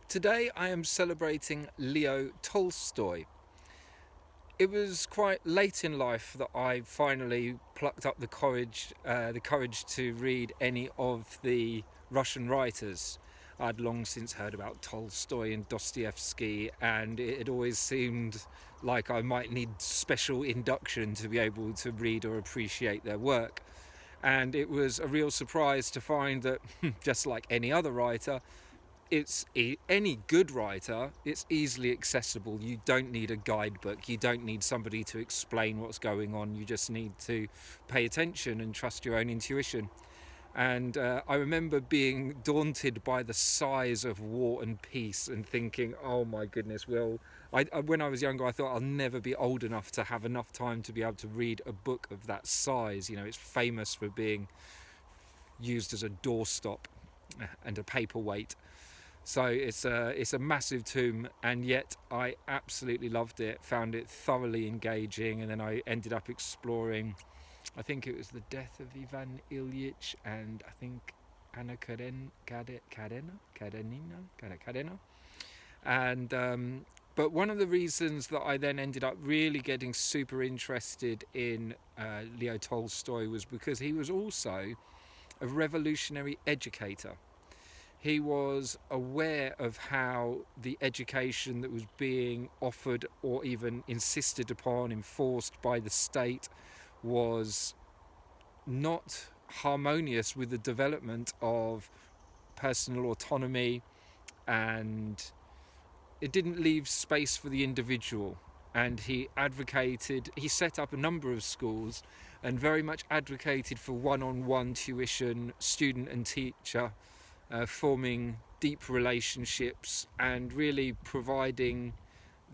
Today I am celebrating Leo Tolstoy. It was quite late in life that I finally plucked up the courage to read any of the Russian writers. I'd long since heard about Tolstoy and Dostoevsky, and it had always seemed like I might need special induction to be able to read or appreciate their work. And it was a real surprise to find that, just like any other writer, any good writer, it's easily accessible. You don't need a guidebook, you don't need somebody to explain what's going on, you just need to pay attention and trust your own intuition. And I remember being daunted by the size of War and Peace and thinking, oh my goodness, when I was younger I thought I'll never be old enough to have enough time to be able to read a book of that size. It's famous for being used as a doorstop and a paperweight. So it's a massive tome, and yet I absolutely loved it, found it thoroughly engaging, and then I ended up exploring, I think it was the death of Ivan Ilyich and I think Anna Karenina. And but one of the reasons that I then ended up really getting super interested in Leo Tolstoy was because he was also a revolutionary educator. He was aware of how the education that was being offered or even insisted upon, enforced by the state, was not harmonious with the development of personal autonomy, and it didn't leave space for the individual. And he set up a number of schools and very much advocated for one-on-one tuition, student and teacher, forming deep relationships and really providing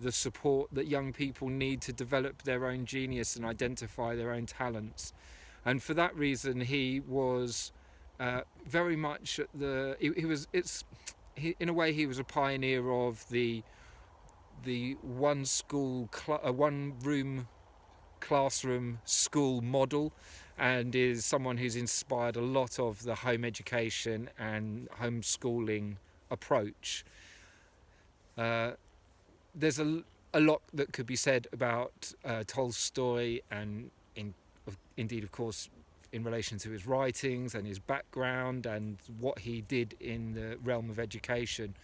the support that young people need to develop their own genius and identify their own talents. And for that reason, he was very much at the. In a way, he was a pioneer of the one room classroom school model, and is someone who's inspired a lot of the home education and homeschooling approach. There's a lot that could be said about Tolstoy, and indeed, of course, in relation to his writings and his background and what he did in the realm of education.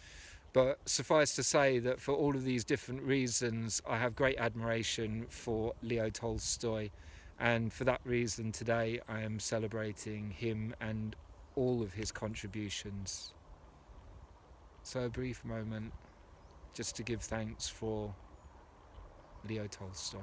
But suffice to say that for all of these different reasons, I have great admiration for Leo Tolstoy, and for that reason today I am celebrating him and all of his contributions. So a brief moment just to give thanks for Leo Tolstoy.